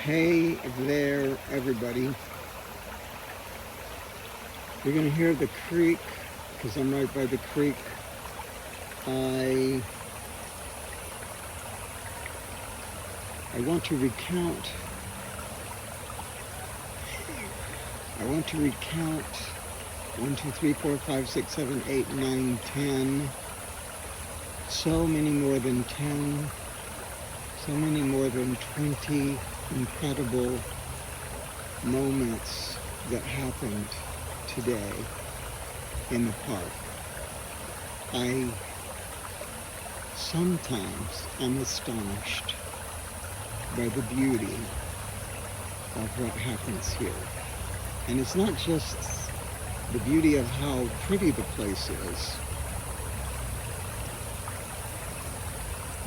Hey there, everybody. You're going to hear the creek because I'm right by the creek. I want to recount 1, 2, 3, 4, 5, 6, 7, 8, 9, 10. So many more than 10. So many more than 20 incredible moments that happened today in the park. Sometimes I'm astonished by the beauty of what happens here. And it's not just the beauty of how pretty the place is.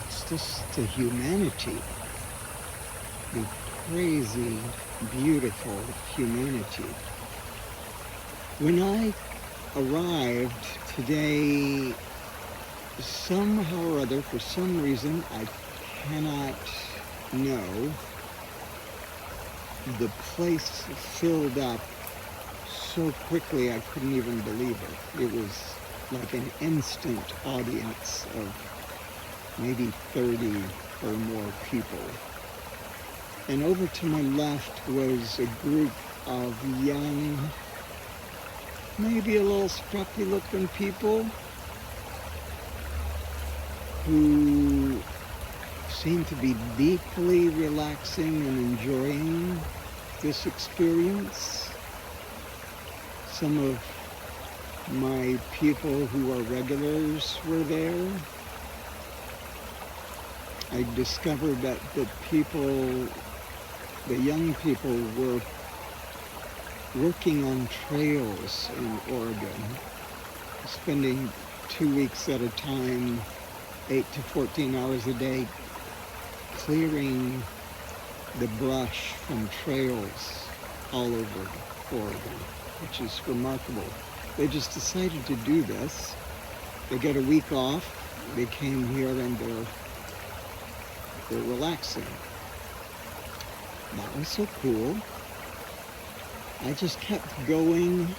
It's just the humanity, the crazy, beautiful humanity. When I arrived today, somehow or other, for some reason, I cannot know, the place filled up so quickly I couldn't even believe it. It was like an instant audience of maybe 30 or more people. And over to my left was a group of young, maybe a little scruffy looking people who seemed to be deeply relaxing and enjoying this experience. Some of my people who are regulars were there. I discovered that the young people were working on trails in Oregon, spending 2 weeks at a time, 8 to 14 hours a day, clearing the brush from trails all over Oregon, which is remarkable. They just decided to do this. They get a week off. They came here and they're relaxing. That was so cool. I just kept going.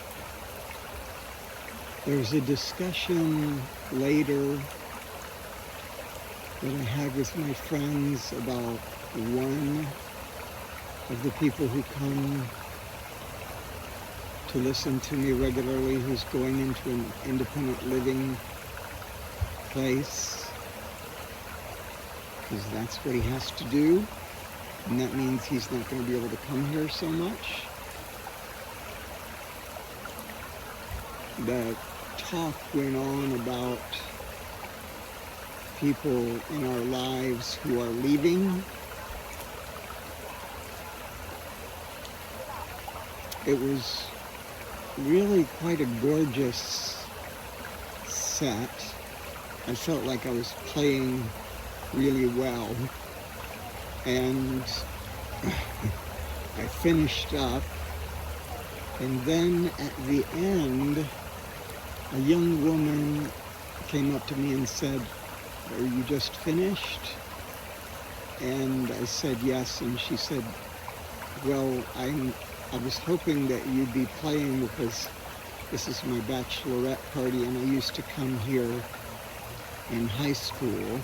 There was a discussion later that I had with my friends about one of the people who come to listen to me regularly, who's going into an independent living place, because that's what he has to do, and that means he's not going to be able to come here so much. The talk went on about people in our lives who are leaving. It was really quite a gorgeous set. I felt like I was playing really well. And I finished up. And then at the end, a young woman came up to me and said, "Are you just finished?" And I said yes, and she said, "Well, I was hoping that you'd be playing because this is my bachelorette party, and I used to come here in high school."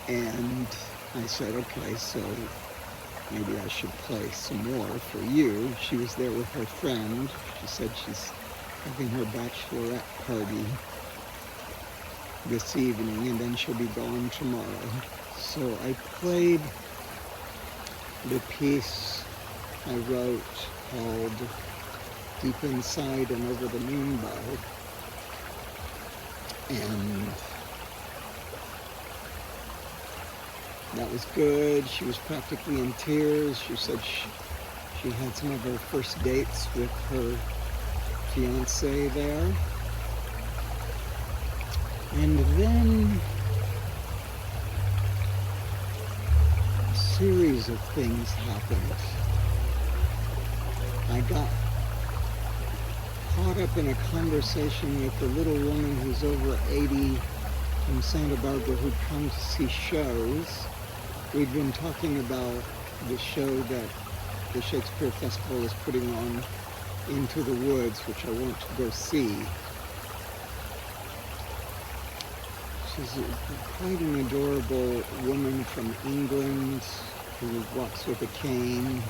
And I said, "Okay, so maybe I should play some more for you." She was there with her friend. She said she's having her bachelorette party this evening, and then she'll be gone tomorrow. So I played the piece I wrote called "Deep Inside and Over the Moonbow." And that was good. She was practically in tears. She said she had some of her first dates with her fiance there. And then a series of things happened. I got caught up in a conversation with a little woman who's over 80 from Santa Barbara who comes to see shows. we've been talking about the show that the Shakespeare Festival is putting on, Into the Woods, which I want to go see. She's quite an adorable woman from England who walks with a cane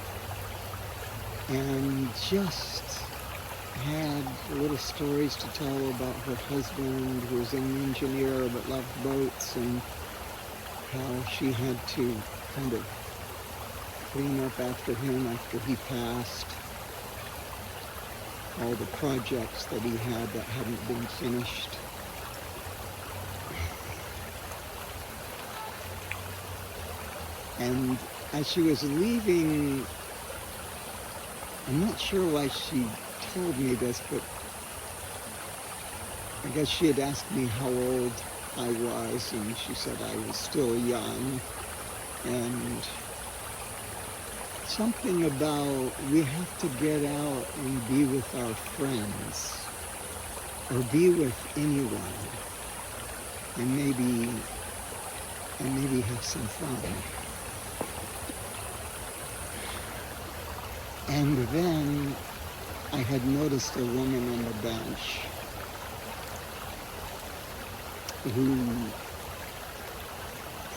and just had little stories to tell about her husband, who was an engineer but loved boats, and how she had to kind of clean up after him after he passed. All the projects that he had that hadn't been finished. And as she was leaving, I'm not sure why she told me this, but I guess she had asked me how old I was, and she said I was still young, and something about we have to get out and be with our friends, or be with anyone, and maybe have some fun. And then I had noticed a woman on the bench who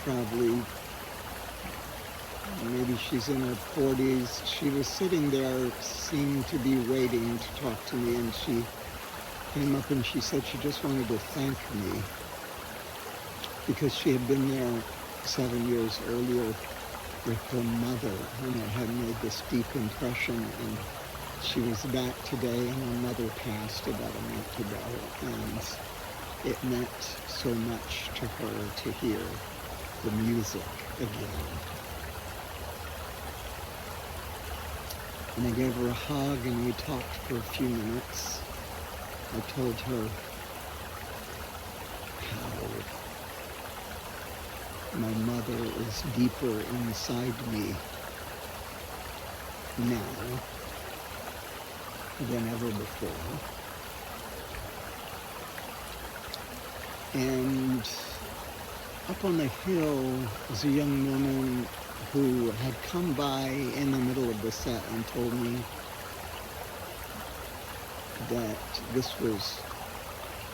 probably, maybe she's in her 40s. She was sitting there, seemed to be waiting to talk to me, and she came up and she said she just wanted to thank me because she had been there 7 years earlier with her mother, and it had made this deep impression, and she was back today, and her mother passed about a month ago, and it meant so much to her to hear the music again. And I gave her a hug, and we talked for a few minutes. I told her how my mother is deeper inside me now than ever before. And up on the hill was a young woman who had come by in the middle of the set and told me that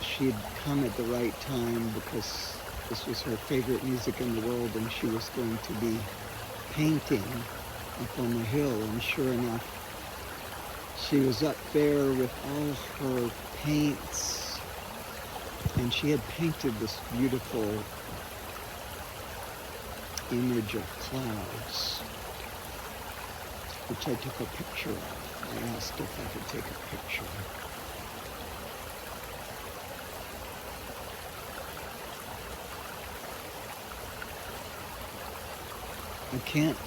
she'd come at the right time because this was her favorite music in the world, and she was going to be painting up on the hill. And sure enough, she was up there with all her paints, and she had painted this beautiful image of clouds, which I took a picture of. I asked if I could take a picture. I can't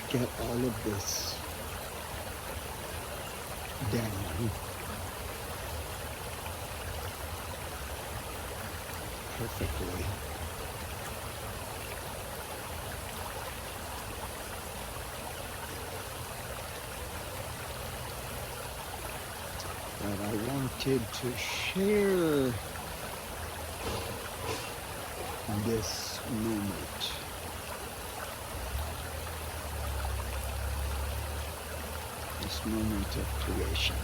get all of this down perfectly. But I wanted to share this moment. This moment of creation.